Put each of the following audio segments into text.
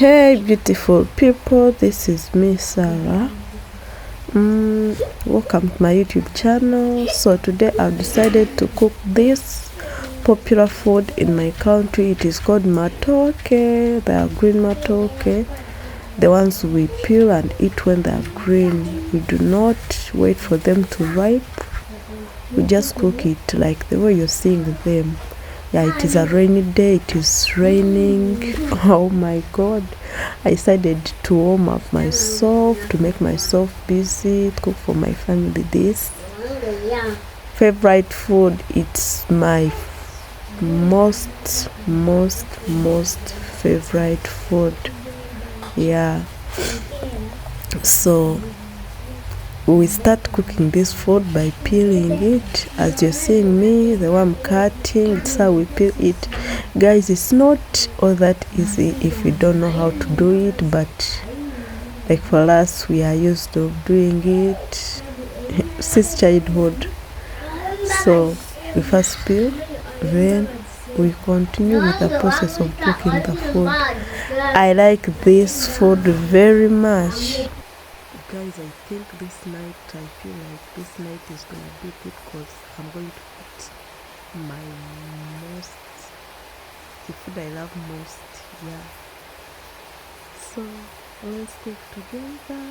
Hey beautiful people, this is me Sarah. Welcome to my YouTube channel. So today I've decided to cook this popular food in my country. It is called matooke. They are green matooke, the ones we peel and eat when they are green. We do not wait for them to ripe. We just cook it like the way you're seeing them. Yeah, it is a rainy day, it is raining. Oh my god, I decided to warm up myself, to make myself busy, to cook for my family this favorite food. It's my most favorite food. Yeah, so we start cooking this food by peeling it. As you're seeing me, the one I'm cutting, it's how we peel it. Guys, it's not all that easy if we don't know how to do it, but like for us, we are used to doing it since childhood. So we first peel, then we continue with the process of cooking the food. I like this food very much. Guys, I think this night, I feel like this night is gonna be good because I'm going to put my the food I love most. Yeah, so let's cook together.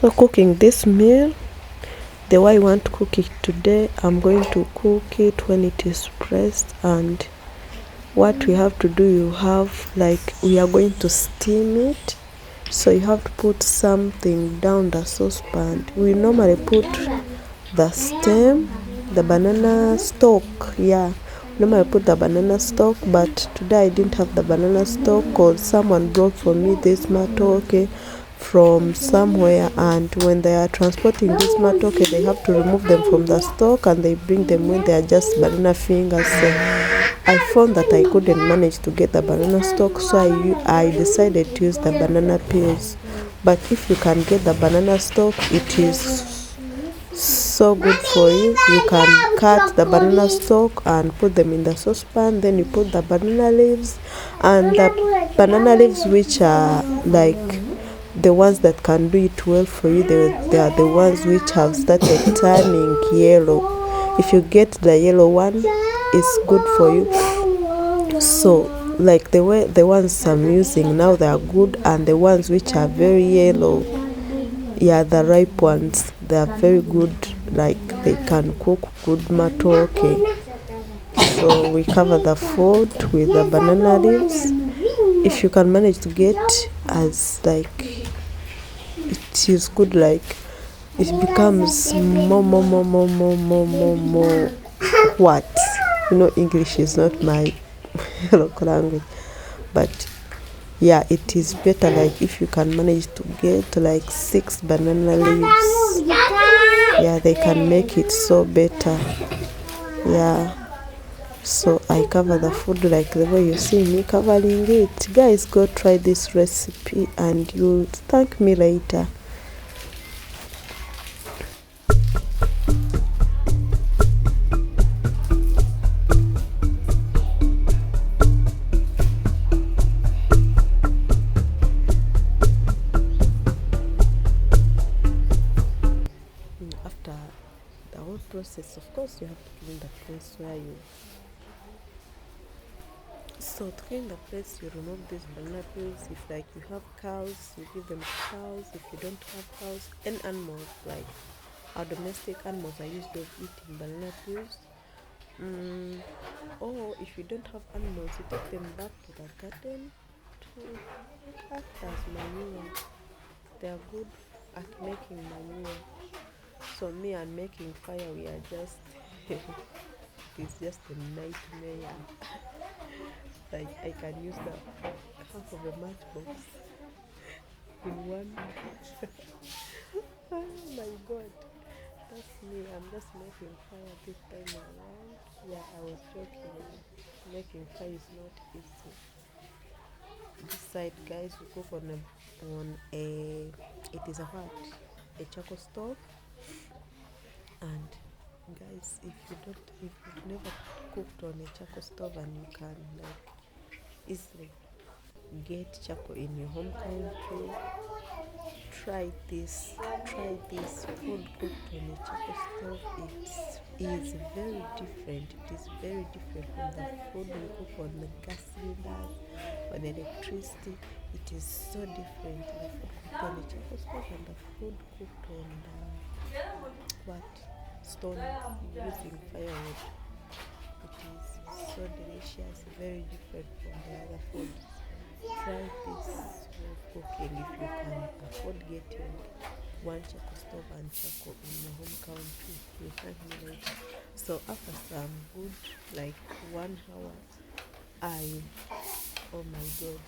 So cooking this meal, the way I want to cook it today, I'm going to cook it when it is pressed. And what we have to do, you have like, we are going to steam it, so you have to put something down the saucepan. We normally put the stem, the banana stalk. Yeah, normally put the banana stalk, but today I didn't have the banana stalk because someone brought for me this matooke from somewhere, and when they are transporting this matooke, they have to remove them from the stalk and they bring them when they are just banana fingers. So I found that I couldn't manage to get the banana stalk, so I decided to use the banana peels. But if you can get the banana stalk, it is so good for you. You can cut the banana stalk and put them in the saucepan, then you put the banana leaves, and the banana leaves which are like the ones that can do it well for you, they are the ones which have started turning yellow. If you get the yellow one, it's good for you. So like the ones I'm using now, they are good, and the ones which are very yellow, yeah, the ripe ones, they are very good. Like they can cook good matooke. So we cover the food with the banana leaves. If you can manage to get as like, it is good, like it becomes more what, you know, English is not my local language, but yeah, it is better like if you can manage to get like 6 banana leaves. Yeah, they can make it so better. Yeah, So I cover the food like the way you see me covering it. Guys, go try this recipe and you'll thank me later. After the whole process, of course you have to clean the place where you. So to clean the place, you remove these banana peels. If like you have cows, you give them to cows. If you don't have cows, any animals like our domestic animals are used to eating banana peels. Or if you don't have animals, you take them back to the garden to act as manure. They are good at making manure. So me and making fire, we are just it's just a nightmare. Like I can use the half of a matchbox in one. Oh my god, that's me. I'm just making fire this time around. Yeah, I was joking. Making fire is not easy. This side, guys, we cook on a it is a what? A charcoal stove. And guys, if you've never cooked on a charcoal stove and you can like easily get charcoal in your home country, try this food cooked on a charcoal stove. It is very different. It is very different from the food we cook on the gas cylinders, on electricity. It is so different. The food cooked on a charcoal stove and the food cooked on stone using firewood. It is so delicious, very different from the other foods. Try this way of cooking if you can afford getting one charcoal stove and charcoal in your home country. You thank me later. So after some good like 1 hour, oh my god,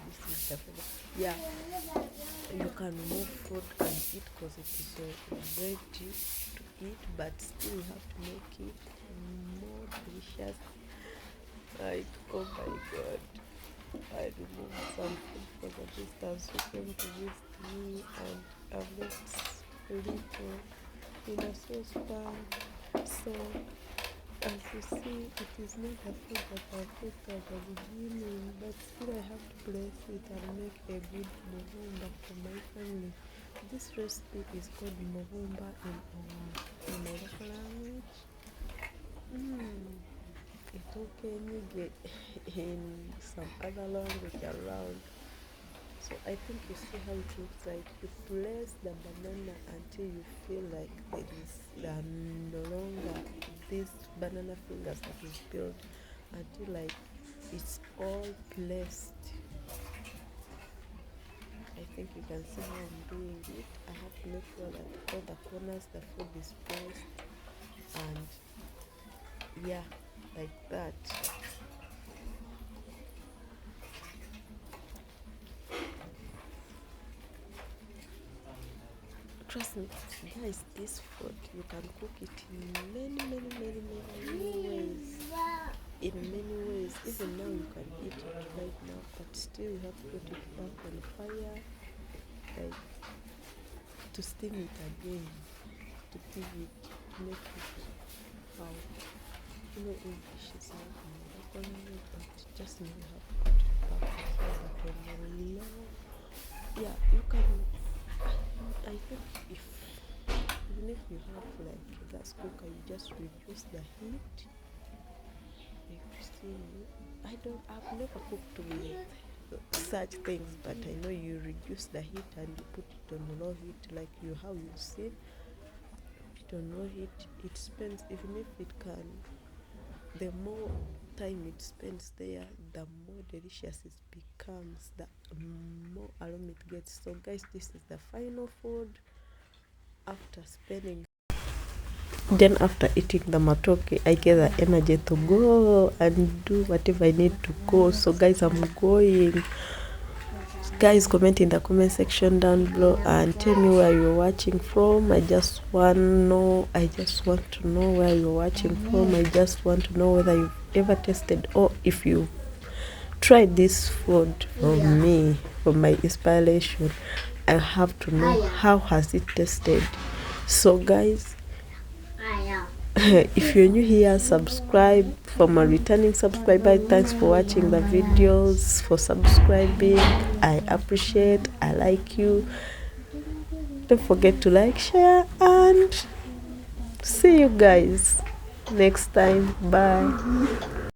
this is the food. Yeah, you can move food and eat because it is ready to eat, but still you have to make it more delicious. Like, oh my god, I removed some food for the distance who came to visit me, and I've left a little in a saucepan. So as you see, it is not the food that I cooked at the beginning, but still I have to bless it and make a good movumba for my family. This recipe is called movumba in my local language. It's okay in some other language around. So I think you see how it looks like. You place the banana until you feel like there are no longer these banana fingers that is built, until like it's all placed. I think you can see how I'm doing it. I have to make sure that all the corners the food is placed, and yeah, like that. Trust me, guys, this food you can cook it in many ways. In many ways, even now you can eat it right now, but still you have to put it back on fire, like to steam it again, to give it, make it how English is not in the but just know you have to put it back on fire. But when you're low, yeah, you can. I think even if you have like a gas cooker, you just reduce the heat. Like you see, I've never cooked with such things, but I know you reduce the heat and you put it on low heat, like how you see. Put it on low heat. It spends, even if it can, the more time it spends there, the more delicious it becomes, the more aroma it gets. So guys, this is the final food after spending. Then after eating the matooke, I get the energy to go and do whatever I need to go. So guys, I'm going Guys, comment in the comment section down below and tell me where you're watching from. I just want to know where you're watching from. I just want to know whether you've ever tasted or if you tried this food from me, from my inspiration. I have to know how has it tasted. So guys, if you're new here, subscribe. For my returning subscriber, thanks for watching the videos, for subscribing. I appreciate, I like you. Don't forget to like, share, and see you guys next time. Bye.